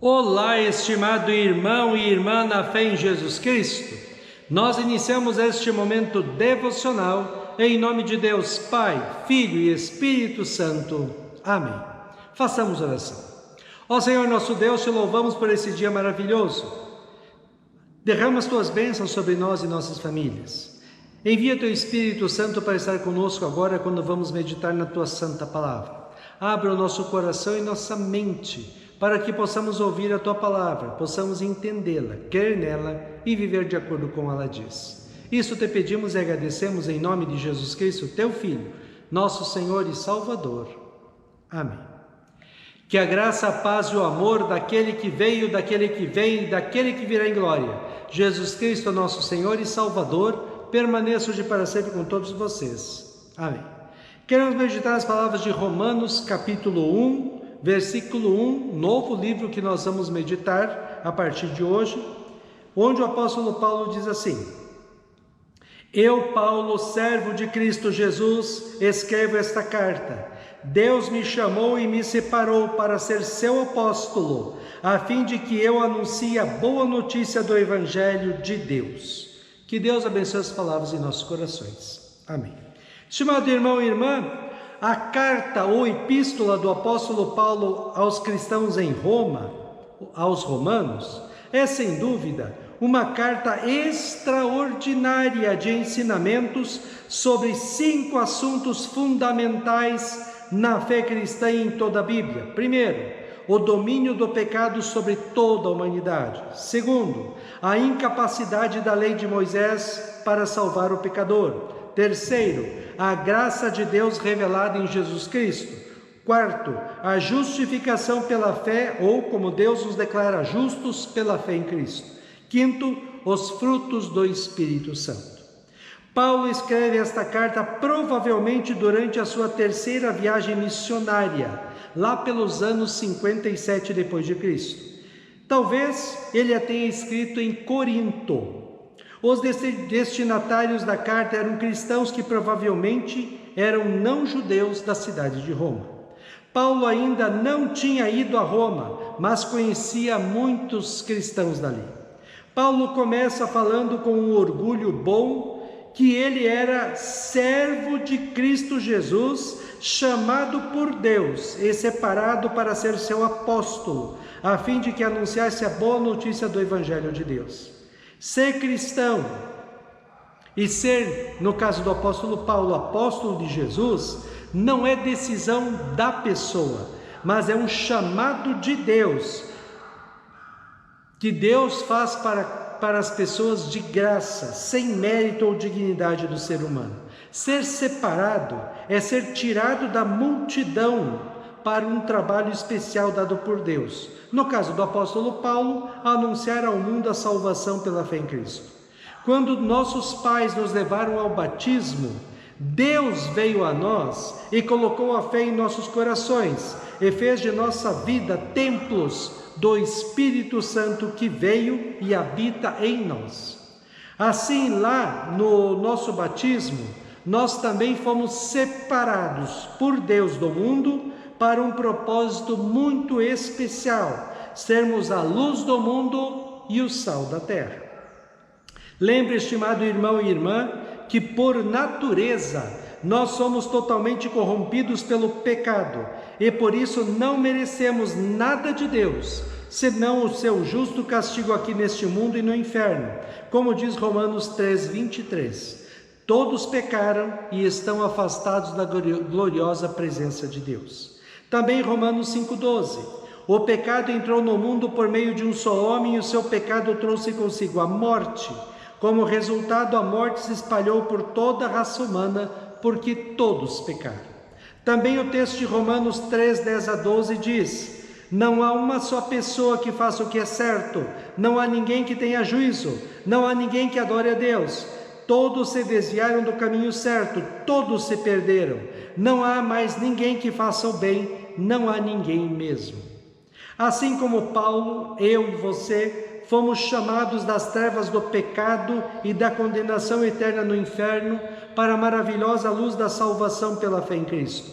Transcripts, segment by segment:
Olá, estimado irmão e irmã na fé em Jesus Cristo. Nós iniciamos este momento devocional em nome de Deus Pai, Filho e Espírito Santo. Amém. Façamos oração. Ó Senhor nosso Deus, te louvamos por esse dia maravilhoso. Derrama as tuas bênçãos sobre nós e nossas famílias. Envia teu Espírito Santo para estar conosco agora quando vamos meditar na tua santa palavra. Abra o nosso coração e nossa mente para que possamos ouvir a tua palavra, possamos entendê-la, crer nela e viver de acordo com ela diz. Isso te pedimos e agradecemos em nome de Jesus Cristo, teu Filho, nosso Senhor e Salvador. Amém. Que a graça, a paz e o amor daquele que veio, daquele que vem e daquele que virá em glória, Jesus Cristo, nosso Senhor e Salvador, permaneça hoje para sempre com todos vocês. Amém. Queremos meditar as palavras de Romanos, capítulo 1, versículo 1, novo livro que nós vamos meditar a partir de hoje, onde o apóstolo Paulo diz assim: Eu, Paulo, servo de Cristo Jesus, escrevo esta carta. Deus me chamou e me separou para ser seu apóstolo, a fim de que eu anuncie a boa notícia do Evangelho de Deus. Que Deus abençoe as palavras em nossos corações. Amém. Estimado irmão e irmã, a carta ou epístola do apóstolo Paulo aos cristãos em Roma, aos romanos, é sem dúvida uma carta extraordinária de ensinamentos sobre 5 assuntos fundamentais na fé cristã e em toda a Bíblia. Primeiro, o domínio do pecado sobre toda a humanidade. Segundo, a incapacidade da lei de Moisés para salvar o pecador. Terceiro, a graça de Deus revelada em Jesus Cristo. Quarto, a justificação pela fé, ou como Deus nos declara justos pela fé em Cristo. Quinto, os frutos do Espírito Santo. Paulo escreve esta carta provavelmente durante a sua terceira viagem missionária, lá pelos anos 57 depois de Cristo. Talvez ele a tenha escrito em Corinto. Os destinatários da carta eram cristãos que provavelmente eram não-judeus da cidade de Roma. Paulo ainda não tinha ido a Roma, mas conhecia muitos cristãos dali. Paulo começa falando com um orgulho bom que ele era servo de Cristo Jesus, chamado por Deus e separado para ser seu apóstolo, a fim de que anunciasse a boa notícia do Evangelho de Deus. Ser cristão e ser, no caso do apóstolo Paulo, apóstolo de Jesus, não é decisão da pessoa, mas é um chamado de Deus, que Deus faz para as pessoas de graça, sem mérito ou dignidade do ser humano. Ser separado é ser tirado da multidão para um trabalho especial dado por Deus. No caso do apóstolo Paulo, anunciar ao mundo a salvação pela fé em Cristo. Quando nossos pais nos levaram ao batismo, Deus veio a nós e colocou a fé em nossos corações e fez de nossa vida templos do Espírito Santo que veio e habita em nós. Assim, lá no nosso batismo, nós também fomos separados por Deus do mundo para um propósito muito especial, sermos a luz do mundo e o sal da terra. Lembre, estimado irmão e irmã, que por natureza nós somos totalmente corrompidos pelo pecado e por isso não merecemos nada de Deus, senão o seu justo castigo aqui neste mundo e no inferno, como diz Romanos 3:23. Todos pecaram e estão afastados da gloriosa presença de Deus. Também Romanos 5:12. O pecado entrou no mundo por meio de um só homem e o seu pecado trouxe consigo a morte. Como resultado, a morte se espalhou por toda a raça humana, porque todos pecaram. Também o texto de Romanos 3:10-12 diz: Não há uma só pessoa que faça o que é certo, não há ninguém que tenha juízo, não há ninguém que adore a Deus. Todos se desviaram do caminho certo, todos se perderam. Não há mais ninguém que faça o bem, não há ninguém mesmo. Assim como Paulo, eu e você fomos chamados das trevas do pecado e da condenação eterna no inferno para a maravilhosa luz da salvação pela fé em Cristo.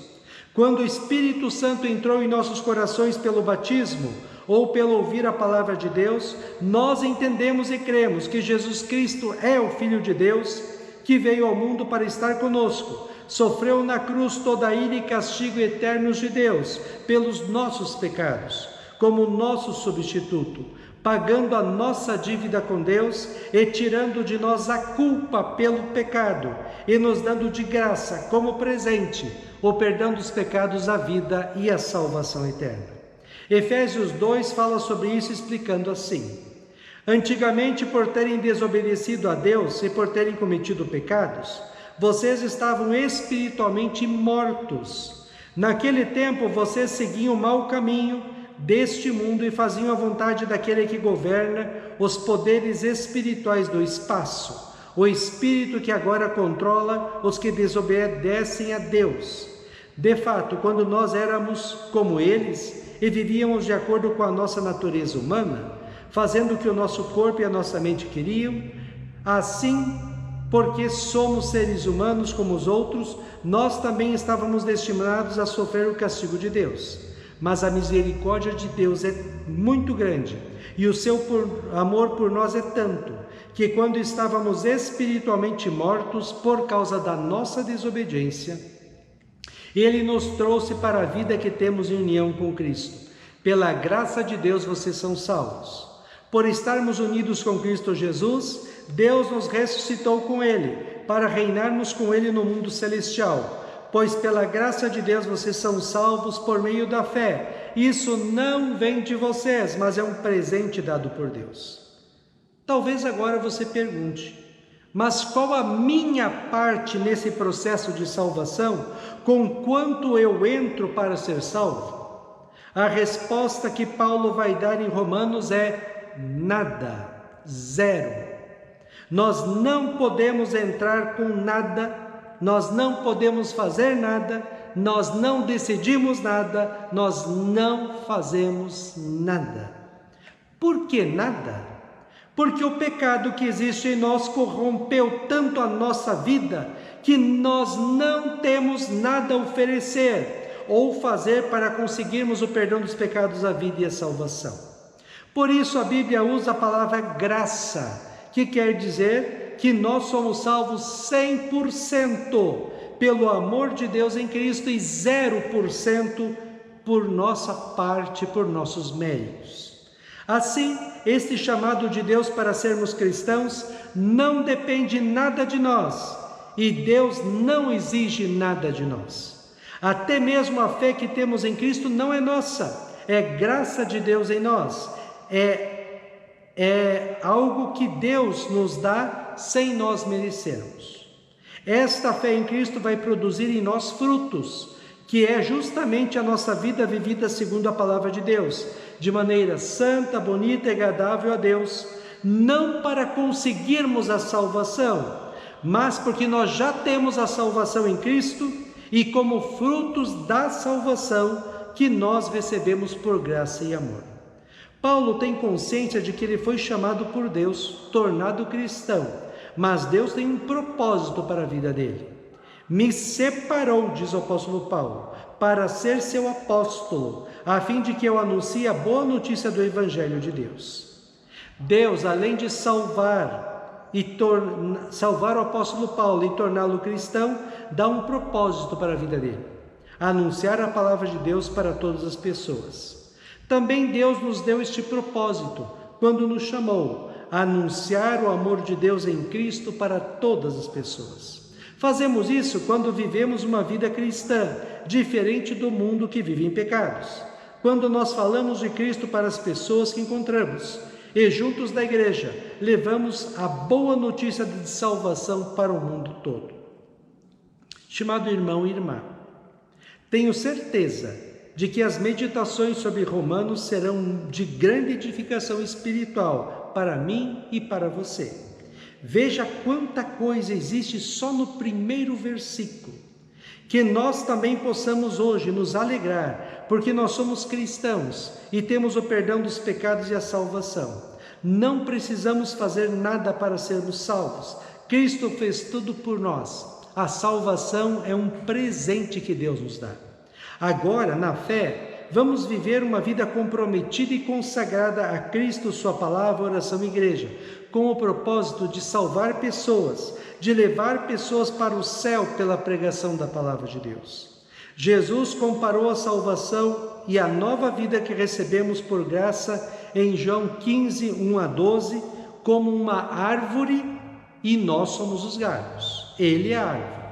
Quando o Espírito Santo entrou em nossos corações pelo batismo, ou pelo ouvir a palavra de Deus, nós entendemos e cremos que Jesus Cristo é o Filho de Deus, que veio ao mundo para estar conosco, sofreu na cruz toda a ira e castigo eternos de Deus pelos nossos pecados, como nosso substituto, pagando a nossa dívida com Deus e tirando de nós a culpa pelo pecado e nos dando de graça como presente o perdão dos pecados, a vida e a salvação eterna. Efésios 2 fala sobre isso explicando assim: antigamente, por terem desobedecido a Deus e por terem cometido pecados, vocês estavam espiritualmente mortos. Naquele tempo vocês seguiam o mau caminho deste mundo e faziam a vontade daquele que governa os poderes espirituais do espaço, o espírito que agora controla os que desobedecem a Deus. De fato, quando nós éramos como eles e vivíamos de acordo com a nossa natureza humana, fazendo o que o nosso corpo e a nossa mente queriam, assim, porque somos seres humanos como os outros, nós também estávamos destinados a sofrer o castigo de Deus. Mas a misericórdia de Deus é muito grande e o seu amor por nós é tanto, que quando estávamos espiritualmente mortos por causa da nossa desobediência, Ele nos trouxe para a vida que temos em união com Cristo. Pela graça de Deus vocês são salvos. Por estarmos unidos com Cristo Jesus, Deus nos ressuscitou com Ele, para reinarmos com Ele no mundo celestial. Pois pela graça de Deus vocês são salvos por meio da fé. Isso não vem de vocês, mas é um presente dado por Deus. Talvez agora você pergunte: mas qual a minha parte nesse processo de salvação? Com quanto eu entro para ser salvo? A resposta que Paulo vai dar em Romanos é nada, zero. Nós não podemos entrar com nada. Nós não podemos fazer nada, nós não decidimos nada, nós não fazemos nada. Por que nada? Porque o pecado que existe em nós corrompeu tanto a nossa vida que nós não temos nada a oferecer ou fazer para conseguirmos o perdão dos pecados, a vida e a salvação. Por isso a Bíblia usa a palavra graça, que quer dizer que nós somos salvos 100% pelo amor de Deus em Cristo e 0% por nossa parte, por nossos méritos. Assim, este chamado de Deus para sermos cristãos não depende nada de nós e Deus não exige nada de nós. Até mesmo a fé que temos em Cristo não é nossa, é graça de Deus em nós, é algo que Deus nos dá sem nós merecermos. Esta fé em Cristo vai produzir em nós frutos, que é justamente a nossa vida vivida segundo a palavra de Deus, de maneira santa, bonita e agradável a Deus, não para conseguirmos a salvação, mas porque nós já temos a salvação em Cristo e como frutos da salvação que nós recebemos por graça e amor. Paulo tem consciência de que ele foi chamado por Deus, tornado cristão, mas Deus tem um propósito para a vida dele. Me separou, diz o apóstolo Paulo, para ser seu apóstolo, a fim de que eu anuncie a boa notícia do Evangelho de Deus. Deus, além de salvar o apóstolo Paulo e torná-lo cristão, dá um propósito para a vida dele: anunciar a palavra de Deus para todas as pessoas. Também Deus nos deu este propósito quando nos chamou a anunciar o amor de Deus em Cristo para todas as pessoas. Fazemos isso quando vivemos uma vida cristã, diferente do mundo que vive em pecados. Quando nós falamos de Cristo para as pessoas que encontramos e juntos da igreja levamos a boa notícia de salvação para o mundo todo. Estimado irmão e irmã, tenho certeza de que as meditações sobre Romanos serão de grande edificação espiritual para mim e para você. Veja quanta coisa existe só no primeiro versículo. Que nós também possamos hoje nos alegrar, porque nós somos cristãos e temos o perdão dos pecados e a salvação. Não precisamos fazer nada para sermos salvos. Cristo fez tudo por nós. A salvação é um presente que Deus nos dá. Agora, na fé, vamos viver uma vida comprometida e consagrada a Cristo, sua palavra, oração e igreja, com o propósito de salvar pessoas, de levar pessoas para o céu pela pregação da palavra de Deus. Jesus comparou a salvação e a nova vida que recebemos por graça em João 15, 1 a 12, como uma árvore e nós somos os galhos. Ele é a árvore.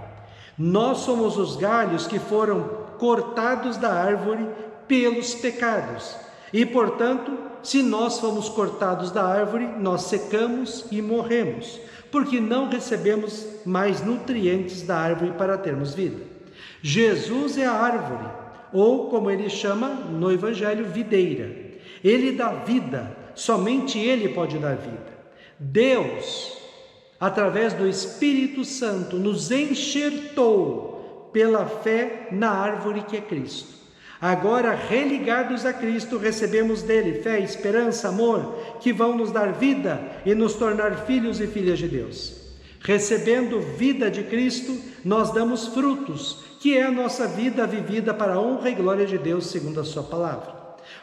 Nós somos os galhos que foram cortados da árvore pelos pecados. E, portanto, se nós fomos cortados da árvore, nós secamos e morremos, porque não recebemos mais nutrientes da árvore para termos vida. Jesus é a árvore, ou como ele chama no Evangelho, videira. Ele dá vida, somente ele pode dar vida. Deus, através do Espírito Santo, nos enxertou pela fé na árvore que é Cristo. Agora, religados a Cristo, recebemos dele fé, esperança, amor, que vão nos dar vida e nos tornar filhos e filhas de Deus. Recebendo vida de Cristo, nós damos frutos, que é a nossa vida vivida para a honra e glória de Deus, segundo a sua palavra.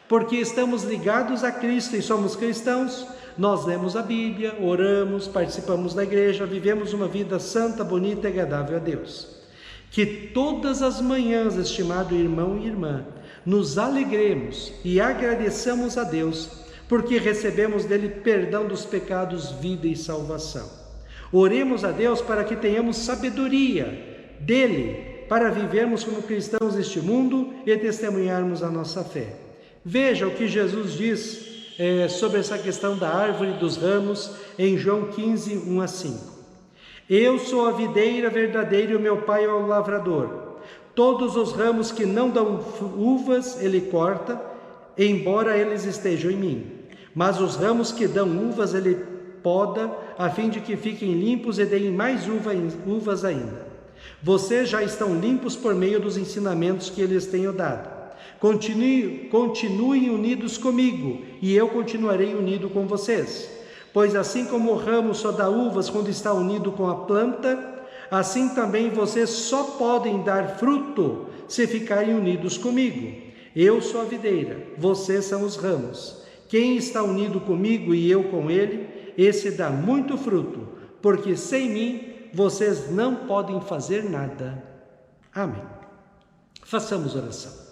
Porque estamos ligados a Cristo e somos cristãos, nós lemos a Bíblia, oramos, participamos da igreja, vivemos uma vida santa, bonita e agradável a Deus. Que todas as manhãs, estimado irmão e irmã, nos alegremos e agradeçamos a Deus, porque recebemos dele perdão dos pecados, vida e salvação. Oremos a Deus para que tenhamos sabedoria dele, para vivermos como cristãos neste mundo e testemunharmos a nossa fé. Veja o que Jesus diz sobre essa questão da árvore e dos ramos em João 15, 1 a 5. Eu sou a videira verdadeira e o meu pai é o lavrador. Todos os ramos que não dão uvas ele corta, embora eles estejam em mim. Mas os ramos que dão uvas ele poda, a fim de que fiquem limpos e deem mais uvas ainda. Vocês já estão limpos por meio dos ensinamentos que eles tenho dado. Continuem unidos comigo, e eu continuarei unido com vocês. Pois assim como o ramo só dá uvas quando está unido com a planta, assim também vocês só podem dar fruto se ficarem unidos comigo. Eu sou a videira, vocês são os ramos. Quem está unido comigo e eu com ele, esse dá muito fruto, porque sem mim vocês não podem fazer nada. Amém. Façamos oração.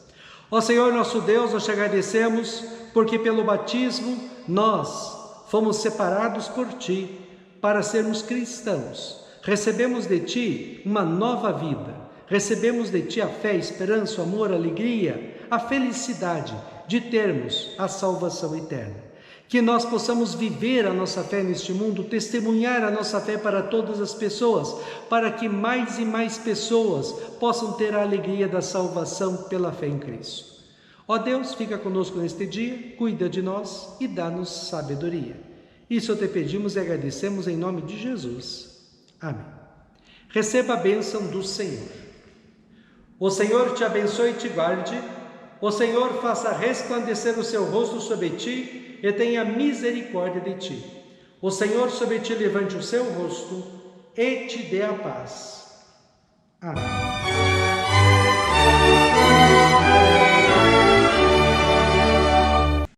Ó Senhor nosso Deus, nós te agradecemos, porque pelo batismo nós fomos separados por Ti para sermos cristãos. Recebemos de Ti uma nova vida. Recebemos de Ti a fé, a esperança, o amor, a alegria, a felicidade de termos a salvação eterna. Que nós possamos viver a nossa fé neste mundo, testemunhar a nossa fé para todas as pessoas, para que mais e mais pessoas possam ter a alegria da salvação pela fé em Cristo. Ó Deus, fica conosco neste dia, cuida de nós e dá-nos sabedoria. Isso te pedimos e agradecemos em nome de Jesus. Amém. Receba a bênção do Senhor. O Senhor te abençoe e te guarde. O Senhor faça resplandecer o seu rosto sobre ti e tenha misericórdia de ti. O Senhor sobre ti levante o seu rosto e te dê a paz. Amém.